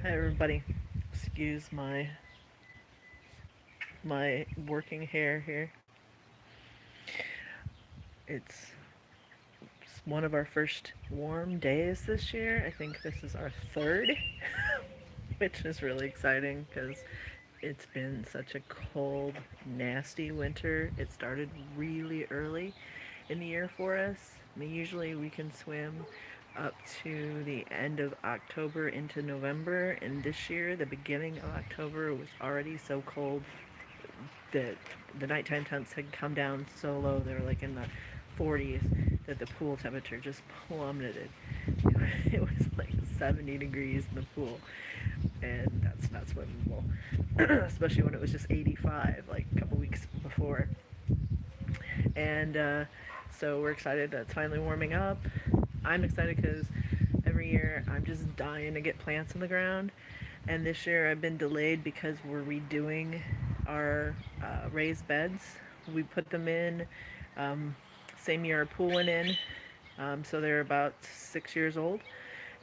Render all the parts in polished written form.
Hi everybody. Excuse my working hair here. It's one of our first warm days this year. I think this is our third, which is really exciting because it's been such a cold, nasty winter. It started really early in the year for us. I mean, usually we can swim up to the end of October into November, and this year, the beginning of October was already so cold that the nighttime temps had come down so low, they were like in the 40s, that the pool temperature just plummeted. It was like 70 degrees in the pool, and that's not swimmable, especially when it was just 85 like a couple weeks before. And so we're excited that it's finally warming up. I'm excited because every year I'm just dying to get plants in the ground. And this year I've been delayed because we're redoing our raised beds. We put them in same year our pool went in, so they're about 6 years old,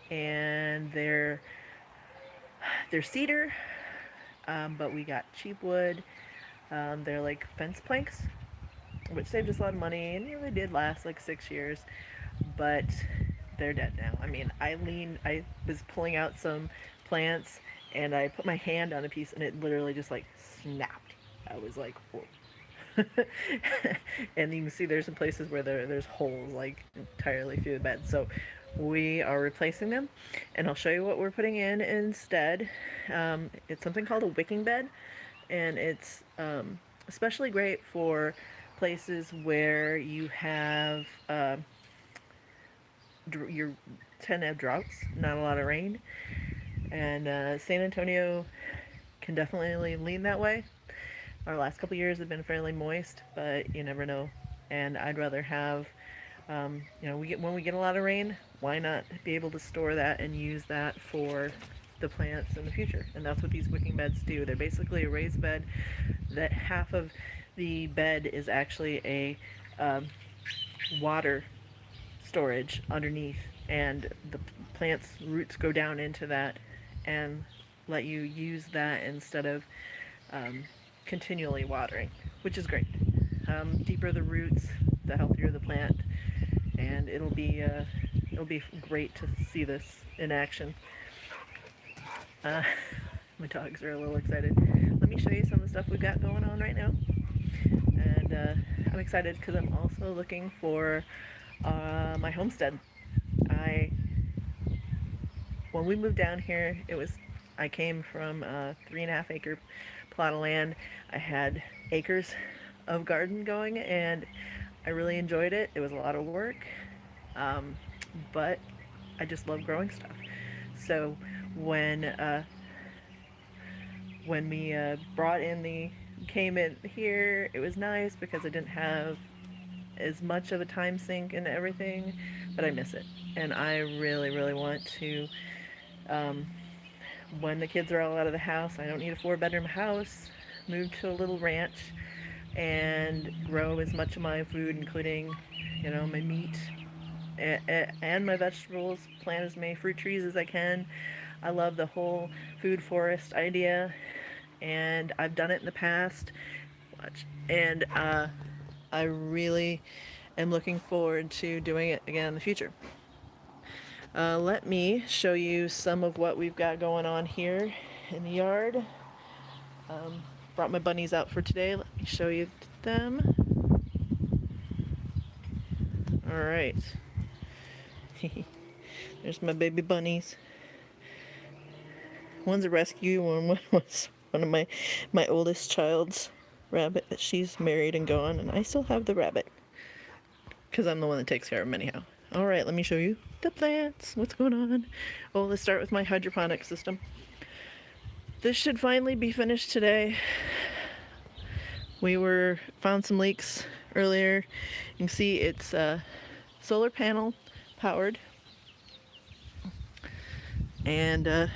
and they're cedar, but we got cheap wood. They're like fence planks, which saved us a lot of money, and they did last like 6 years, but they're dead now. I mean, I was pulling out some plants, and I put my hand on a piece, and it literally just like snapped. I was like, whoa. And you can see there's some places where there's holes like entirely through the bed. So we are replacing them, and I'll show you what we're putting in instead. It's something called a wicking bed, and it's especially great for places where you have you tend to have droughts, not a lot of rain, and San Antonio can definitely lean that way. Our last couple years have been fairly moist, but you never know. And I'd rather have, when we get a lot of rain, why not be able to store that and use that for the plants in the future? And that's what these wicking beds do. They're basically a raised bed that half of the bed is actually a um, water storage underneath, and the plant's roots go down into that and let you use that instead of um, continually watering, which is great. Deeper the roots, the healthier the plant, and it'll be great to see this in action. Uh, my dogs are a little excited. Let me show you some of the stuff we've got going on right now, and I'm excited because I'm also looking for my homestead. I When we moved down here, I came from a 3.5 acre plot of land. I had acres of garden going, and I really enjoyed it. It was a lot of work, um, but I just love growing stuff. So when uh, when we brought in the came in here, it was nice because I didn't have as much of a time sink and everything, but I miss it, and I really want to. Um, when the kids are all out of the house, I don't need a 4 bedroom house. Move to a little ranch and grow as much of my food, including, my meat and my vegetables. Plant as many fruit trees as I can. I love the whole food forest idea, and I've done it in the past. And I really am looking forward to doing it again in the future. Let me show you some of what we've got going on here in the yard. Brought my bunnies out for today. Let me show you them. All right. There's my baby bunnies. One's a rescue. One was one of my oldest child's rabbit, but she's married and gone, and I still have the rabbit because I'm the one that takes care of them anyhow. All right, let me show you the plants. What's going on? Oh, let's start with my hydroponic system. This should finally be finished today. We found some leaks earlier. You can see it's solar panel powered, and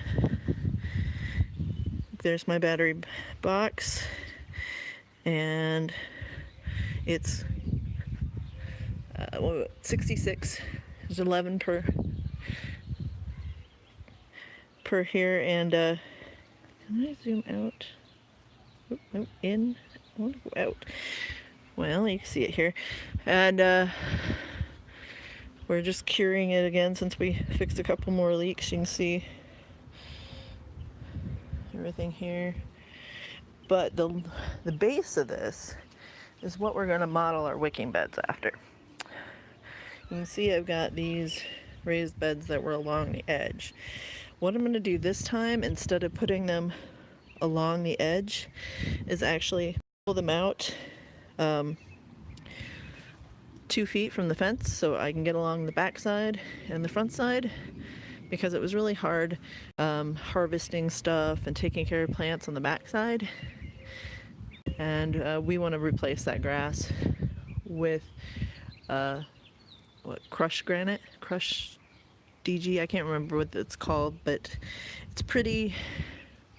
there's my battery box, and it's 66. There's 11 per per here, and can I zoom out? Oop, nope, in. I want to go out. Well, you can see it here, and we're just curing it again since we fixed a couple more leaks. You can see everything here, but the base of this is what we're going to model our wicking beds after. You can see I've got these raised beds that were along the edge. What I'm going to do this time, instead of putting them along the edge, is actually pull them out 2 feet from the fence so I can get along the back side and the front side, because it was really hard harvesting stuff and taking care of plants on the back side. And we want to replace that grass with crushed granite, crushed DG, I can't remember what it's called, but it's pretty.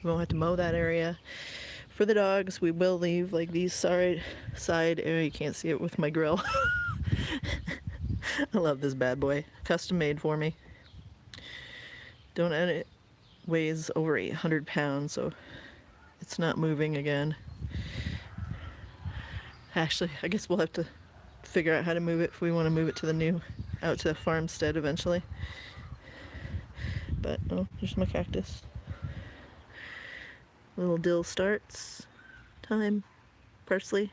We won't have to mow that area. For the dogs, we will leave like these side area. You can't see it with my grill. I love this bad boy, custom made for me. Don't add it, weighs over 800 pounds, so it's not moving again. Actually, I guess we'll have to figure out how to move it if we want to move it to the new, out to the farmstead eventually. But oh, there's my cactus. Little dill starts, thyme, parsley.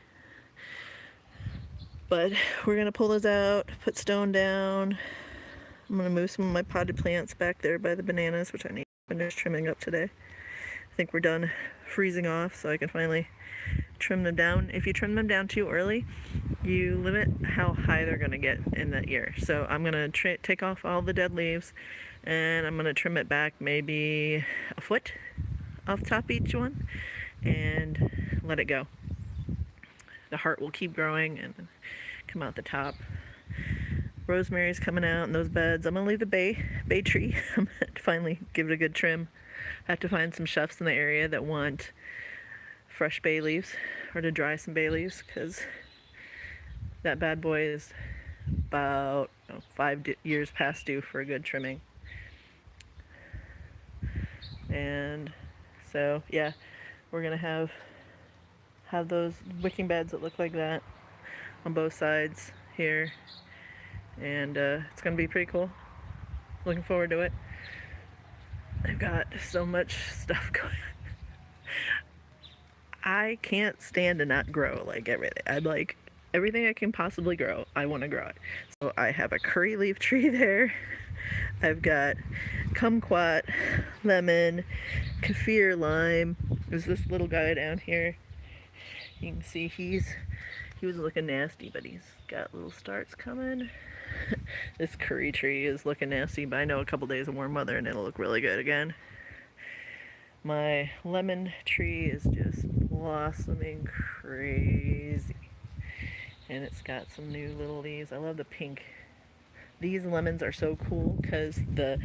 But we're gonna pull those out, put stone down. I'm gonna move some of my potted plants back there by the bananas, which I need to finish trimming up today. I think we're done freezing off, so I can finally trim them down. If you trim them down too early, you limit how high they're gonna get in that year. So I'm gonna take off all the dead leaves, and I'm gonna trim it back maybe a foot off top each one and let it go. The heart will keep growing and come out the top. Rosemary's coming out in those beds. I'm gonna leave the bay tree. I'm gonna finally give it a good trim. I have to find some chefs in the area that want fresh bay leaves, or to dry some bay leaves, because that bad boy is about 5 years past due for a good trimming. And so yeah, we're gonna have those wicking beds that look like that on both sides here, and it's gonna be pretty cool. Looking forward to it. I've got so much stuff going on. I can't stand to not grow like everything. I'm like, everything I can possibly grow, I want to grow it. So I have a curry leaf tree there. I've got kumquat, lemon, kaffir lime. There's this little guy down here. You can see he was looking nasty, but he's got little starts coming. This curry tree is looking nasty, but I know a couple days of warm weather and it'll look really good again. My lemon tree is just blossoming crazy, and it's got some new little leaves. I love the pink. These lemons are so cool because the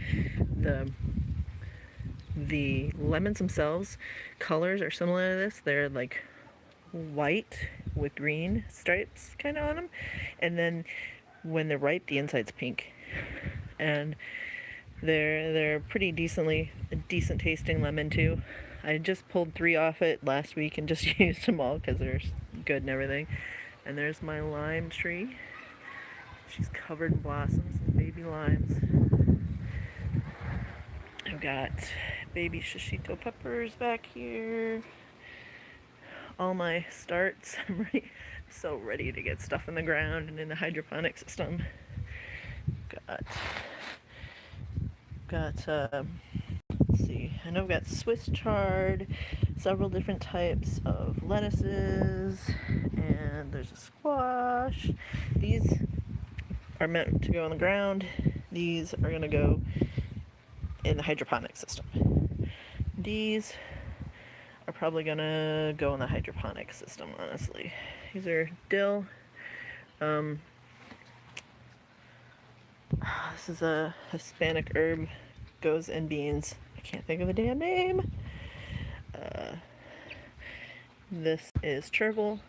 lemons themselves colors are similar to this. They're like white with green stripes kind of on them, and then when they're ripe, the inside's pink, and they're pretty decent tasting lemon too. I just pulled 3 off it last week and just used them all because they're good and everything. And there's my lime tree. She's covered in blossoms and baby limes. I've got baby shishito peppers back here. All my starts. I'm so ready to get stuff in the ground and in the hydroponic system. Got let's see, I know I've got Swiss chard, several different types of lettuces, and there's a squash. These are meant to go on the ground. These are going to go in the hydroponic system. These are probably going to go in the hydroponic system, honestly. These are dill. This is a Hispanic herb, goes in beans. I can't think of the damn name. This is chervil.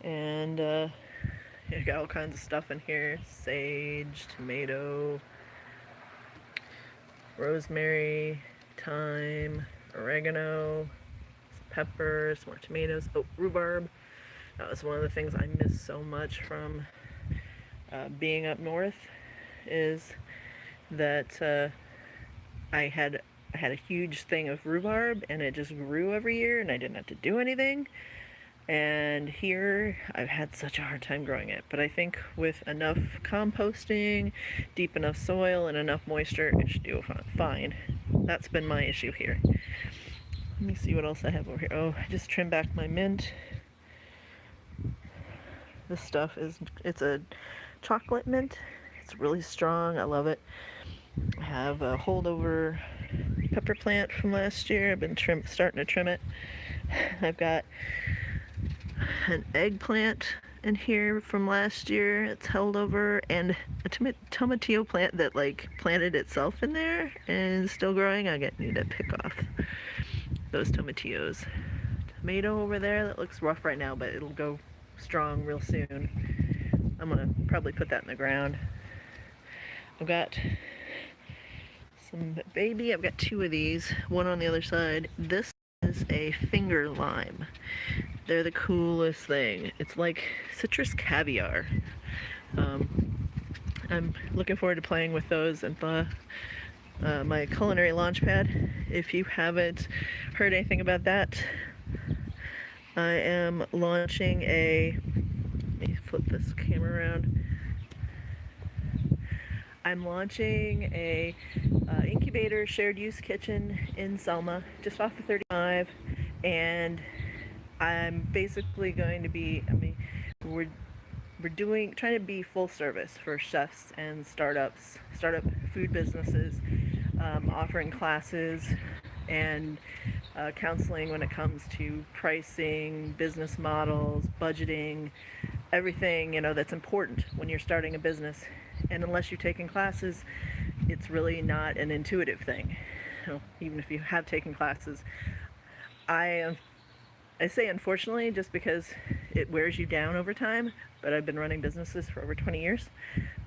And you got all kinds of stuff in here. Sage, tomato, rosemary, thyme, oregano, pepper, some more tomatoes, oh, rhubarb. That was one of the things I miss so much from being up north, is that I had a huge thing of rhubarb, and it just grew every year, and I didn't have to do anything. And here, I've had such a hard time growing it. But I think with enough composting, deep enough soil, and enough moisture, it should do fine. That's been my issue here. Let me see what else I have over here. Oh, I just trimmed back my mint. This stuff it's a chocolate mint. It's really strong. I love it. I have a holdover pepper plant from last year. I've been starting to trim it. I've got an eggplant in here from last year. It's held over, and a tomatillo plant that like planted itself in there and is still growing. Need to pick off those tomatillos. Tomato over there that looks rough right now, but it'll go strong real soon. I'm gonna probably put that in the ground. I've got some baby. I've got two of these, one on the other side. This is a finger lime. They're the coolest thing. It's like citrus caviar. I'm looking forward to playing with those and my culinary launchpad. If you haven't heard anything about that, I am launching let me flip this camera around. I'm launching a incubator shared use kitchen in Selma, just off the 35, and I'm basically going to be, we're trying to be full service for chefs and startup food businesses, offering classes and counseling when it comes to pricing, business models, budgeting, everything, that's important when you're starting a business. And unless you've taken classes, it's really not an intuitive thing. Even if you have taken classes, I say unfortunately just because it wears you down over time, but I've been running businesses for over 20 years,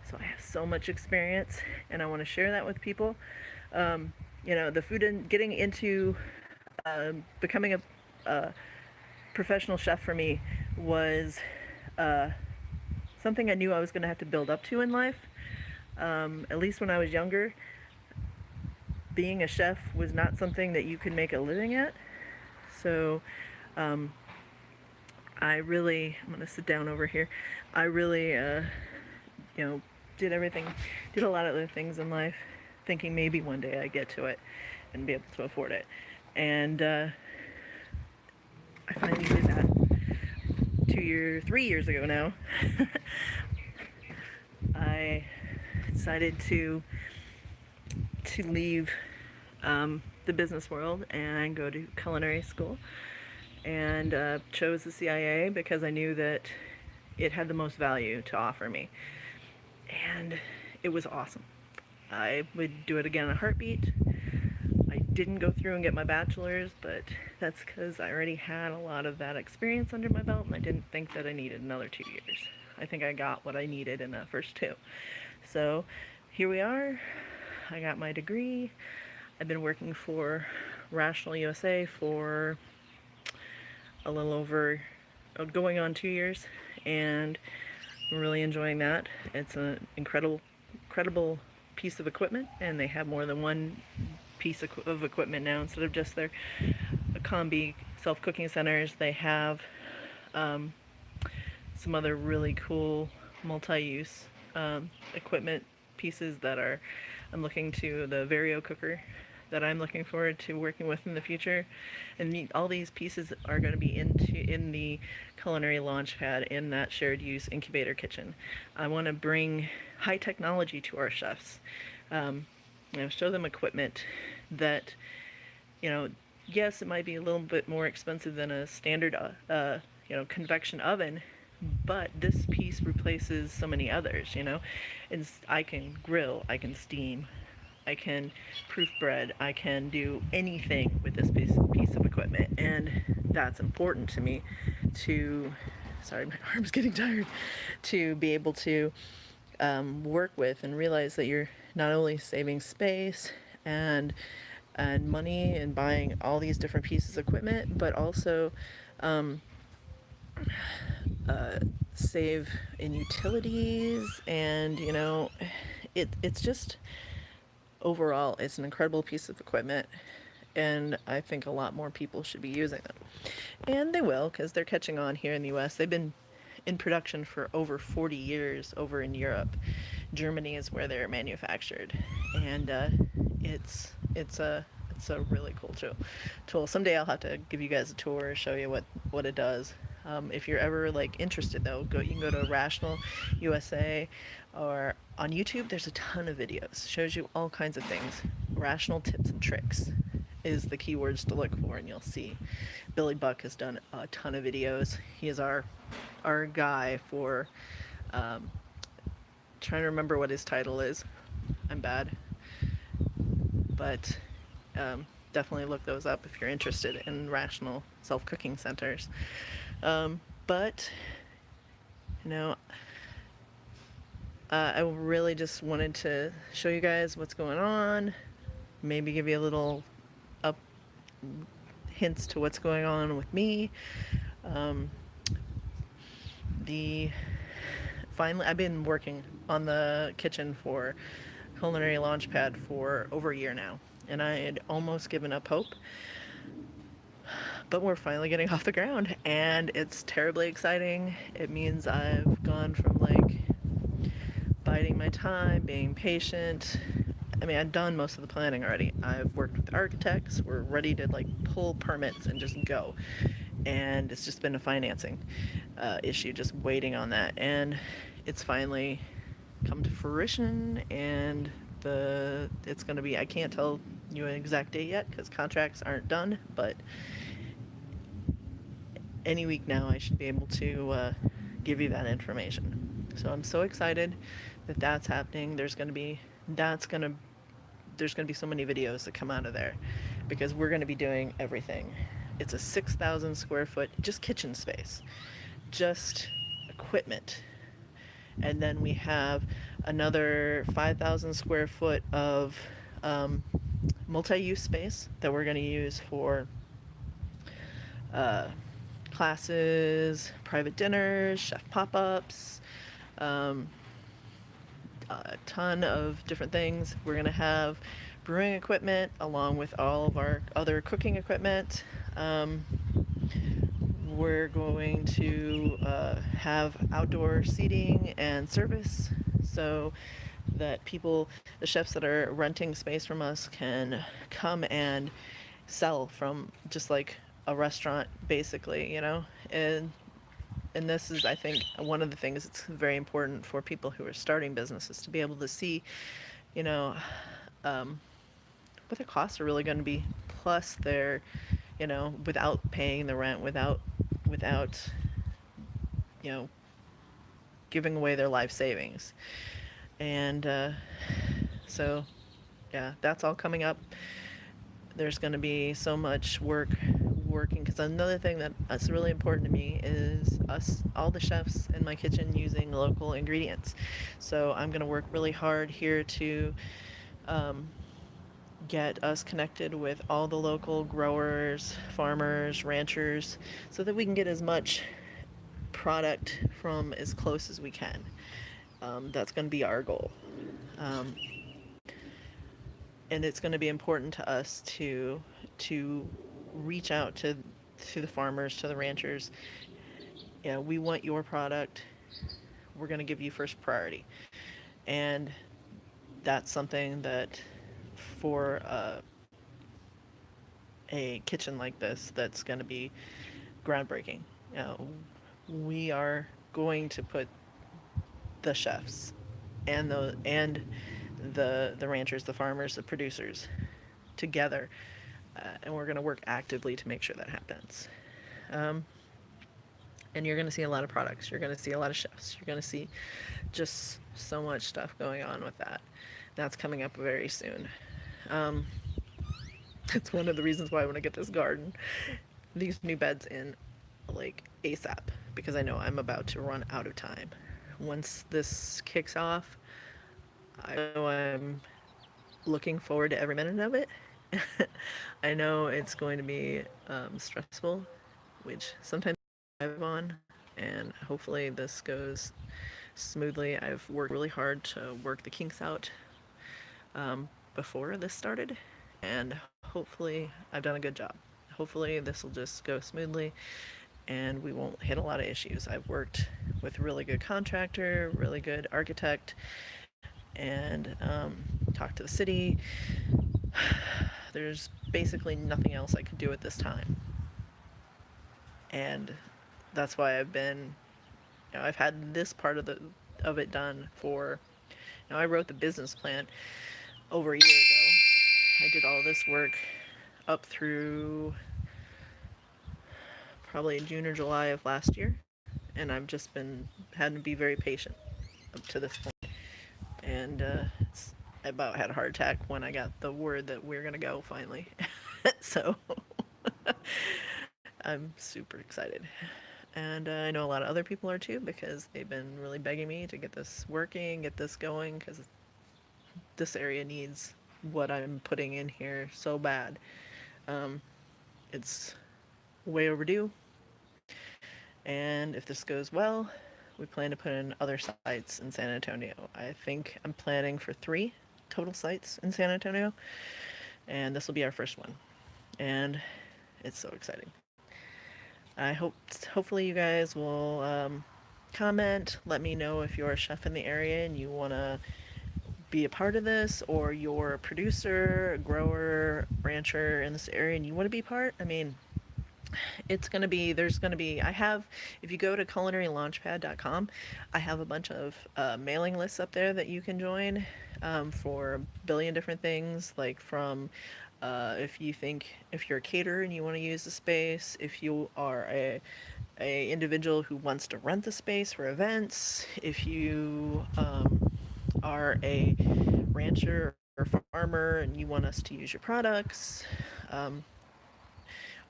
so I have so much experience, and I want to share that with people. The food and getting into becoming a professional chef for me was something I knew I was going to have to build up to in life. At least when I was younger, being a chef was not something that you could make a living at. So I'm going to sit down over here. I really, did a lot of other things in life, thinking maybe one day I'd get to it and be able to afford it. And I finally did that 3 years ago now. I decided to leave the business world and go to culinary school, and chose the CIA because I knew that it had the most value to offer me, and it was awesome. I would do it again in a heartbeat. I didn't go through and get my bachelor's, but that's because I already had a lot of that experience under my belt, and I didn't think that I needed another 2 years. I think I got what I needed in that first 2. So here we are. I got my degree. I've been working for Rational USA for a little over, going on 2 years, and I'm really enjoying that. It's an incredible piece of equipment, and they have more than one piece of equipment now instead of just their combi self-cooking centers. They have some other really cool multi-use equipment pieces that I'm looking to, the Vario cooker that I'm looking forward to working with in the future, and all these pieces are going to be in the culinary launchpad in that shared use incubator kitchen. I want to bring high technology to our chefs. Show them equipment that, yes, it might be a little bit more expensive than a standard convection oven, but this piece replaces so many others. I can grill, I can steam, I can proof bread, I can do anything with this piece of equipment, and that's important to me sorry, my arm's getting tired, to be able to work with and realize that you're not only saving space, and money and buying all these different pieces of equipment, but also um, uh, save in utilities, and it's just overall it's an incredible piece of equipment, and I think a lot more people should be using them, and they will because they're catching on here in the U.S. They've been in production for over 40 years over in Europe. Germany is where they're manufactured, and it's a really cool tool. Someday I'll have to give you guys a tour, show you what it does. If you're ever like interested, though, you can go to Rational USA, or on YouTube. There's a ton of videos. Shows you all kinds of things. Rational tips and tricks is the keywords to look for, and you'll see. Billy Buck has done a ton of videos. He is our guy for. Trying to remember what his title is. I'm bad, but definitely look those up if you're interested in rational self-cooking centers. But you know, I really just wanted to show you guys what's going on, maybe give you a little up hints to what's going on with me. Finally, I've been working on the kitchen for Culinary Launchpad for over a year now, and I had almost given up hope, but we're finally getting off the ground, and it's terribly exciting. It means I've gone from like biding my time, being patient. I mean, I've done most of the planning already. I've worked with architects. We're ready to like pull permits and just go. And it's just been a financing issue, just waiting on that. And it's finally come to fruition, and it's going to be, I can't tell you an exact date yet because contracts aren't done, but any week now I should be able to give you that information. So I'm so excited that that's happening. There's going to be so many videos that come out of there because we're going to be doing everything. It's a 6,000 square foot just kitchen space, just equipment. And then we have another 5,000 square foot of multi-use space that we're going to use for classes, private dinners, chef pop-ups, a ton of different things. We're going to have brewing equipment along with all of our other cooking equipment. We're going to have outdoor seating and service so that the chefs that are renting space from us, can come and sell from just like a restaurant, basically, and this is, I think, one of the things that's very important for people who are starting businesses, to be able to see, what their costs are really going to be, plus their, without paying the rent, without, giving away their life savings. And so, yeah, that's all coming up. There's going to be so much working, because another thing that's really important to me is all the chefs in my kitchen using local ingredients. So I'm going to work really hard here to get us connected with all the local growers, farmers, ranchers, so that we can get as much product from as close as we can. That's going to be our goal. And it's going to be important to us to reach out to the farmers, to the ranchers. We want your product. We're going to give you first priority. And that's something that for a kitchen like this, that's going to be groundbreaking. We are going to put the chefs and the ranchers, the farmers, the producers together, and we're going to work actively to make sure that happens. And you're going to see a lot of products. You're going to see a lot of chefs. You're going to see just so much stuff going on with that. That's coming up very soon. It's one of the reasons why I want to get this garden, these new beds in, like, ASAP, because I know I'm about to run out of time. Once this kicks off, I know I'm looking forward to every minute of it. I know it's going to be stressful, which sometimes I have on, and hopefully this goes smoothly. I've worked really hard to work the kinks out before this started, and hopefully I've done a good job. Hopefully this will just go smoothly and we won't hit a lot of issues. I've worked with a really good contractor, really good architect, and talked to the city. There's basically nothing else I could do at this time. And that's why I've had this part of it done for, I wrote the business plan over a year ago. I did all this work up through probably June or July of last year, and I've just been had to be very patient up to this point. And I about had a heart attack when I got the word that we're gonna go finally. So I'm super excited. And I know a lot of other people are too, because they've been really begging me to get this working, get this going, because this area needs what I'm putting in here so bad. It's way overdue. And if this goes well, we plan to put in other sites in San Antonio. I think I'm planning for 3 total sites in San Antonio, and this will be our first one. And it's so exciting. Hopefully you guys will comment, let me know if you're a chef in the area and you want to be a part of this, or you're a producer, a grower, rancher in this area and you want to be part. I mean, there's going to be, if you go to culinarylaunchpad.com, I have a bunch of mailing lists up there that you can join for a billion different things, like from if you're a caterer and you want to use the space, if you are a individual who wants to rent the space for events, if you are a rancher or farmer and you want us to use your products.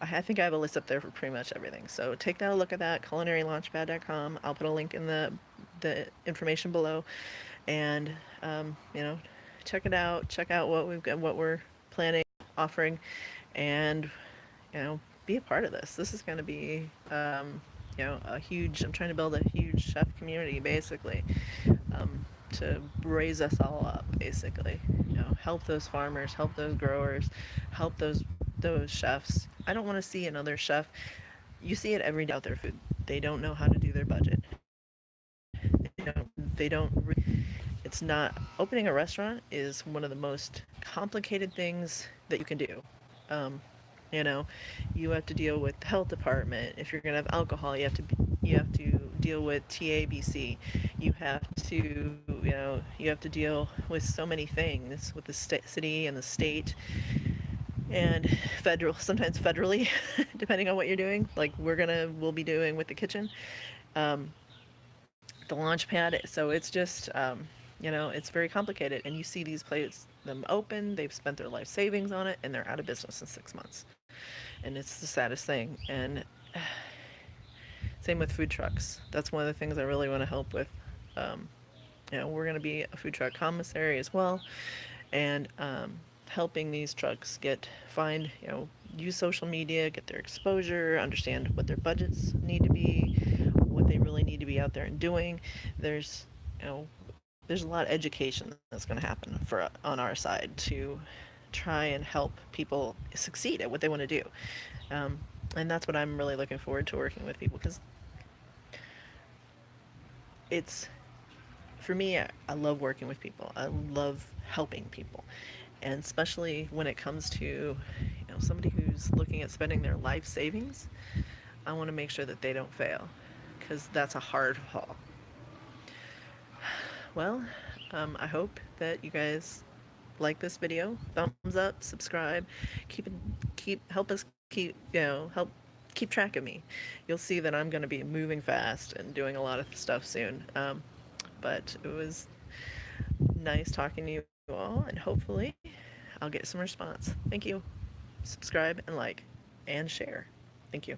I think I have a list up there for pretty much everything. So take a look at that, culinarylaunchpad.com. I'll put a link in the information below, and check it out. Check out what we've got, what we're planning, offering, and be a part of this. This is going to be a huge. I'm trying to build a huge chef community, basically, to raise us all up. Basically, help those farmers, help those growers, help those chefs. I don't want to see another chef. You see it every day out there. Food. They don't know how to do their budget. They don't. It's not. Opening a restaurant is one of the most complicated things that you can do. You have to deal with the health department. If you're gonna have alcohol, you have to deal with TABC. You have to deal with so many things with the city and the state, and sometimes federally, depending on what you're doing. Like we'll be doing with the kitchen, the launch pad. So it's just, it's very complicated. And you see these places, them open, they've spent their life savings on it, and they're out of business in 6 months. And it's the saddest thing. And same with food trucks. That's one of the things I really want to help with. We're going to be a food truck commissary as well, and helping these trucks use social media, get their exposure, understand what their budgets need to be, what they really need to be out there and doing. There's a lot of education that's going to happen on our side to try and help people succeed at what they want to do. And that's what I'm really looking forward to, working with people, because for me, I love working with people. I love helping people. And especially when it comes to somebody who's looking at spending their life savings, I want to make sure that they don't fail, because that's a hard haul. Well, I hope that you guys like this video. Thumbs up, subscribe, help keep track of me. You'll see that I'm going to be moving fast and doing a lot of stuff soon. But it was nice talking to you all, and hopefully I'll get some response. Thank you. Subscribe and like and share. Thank you.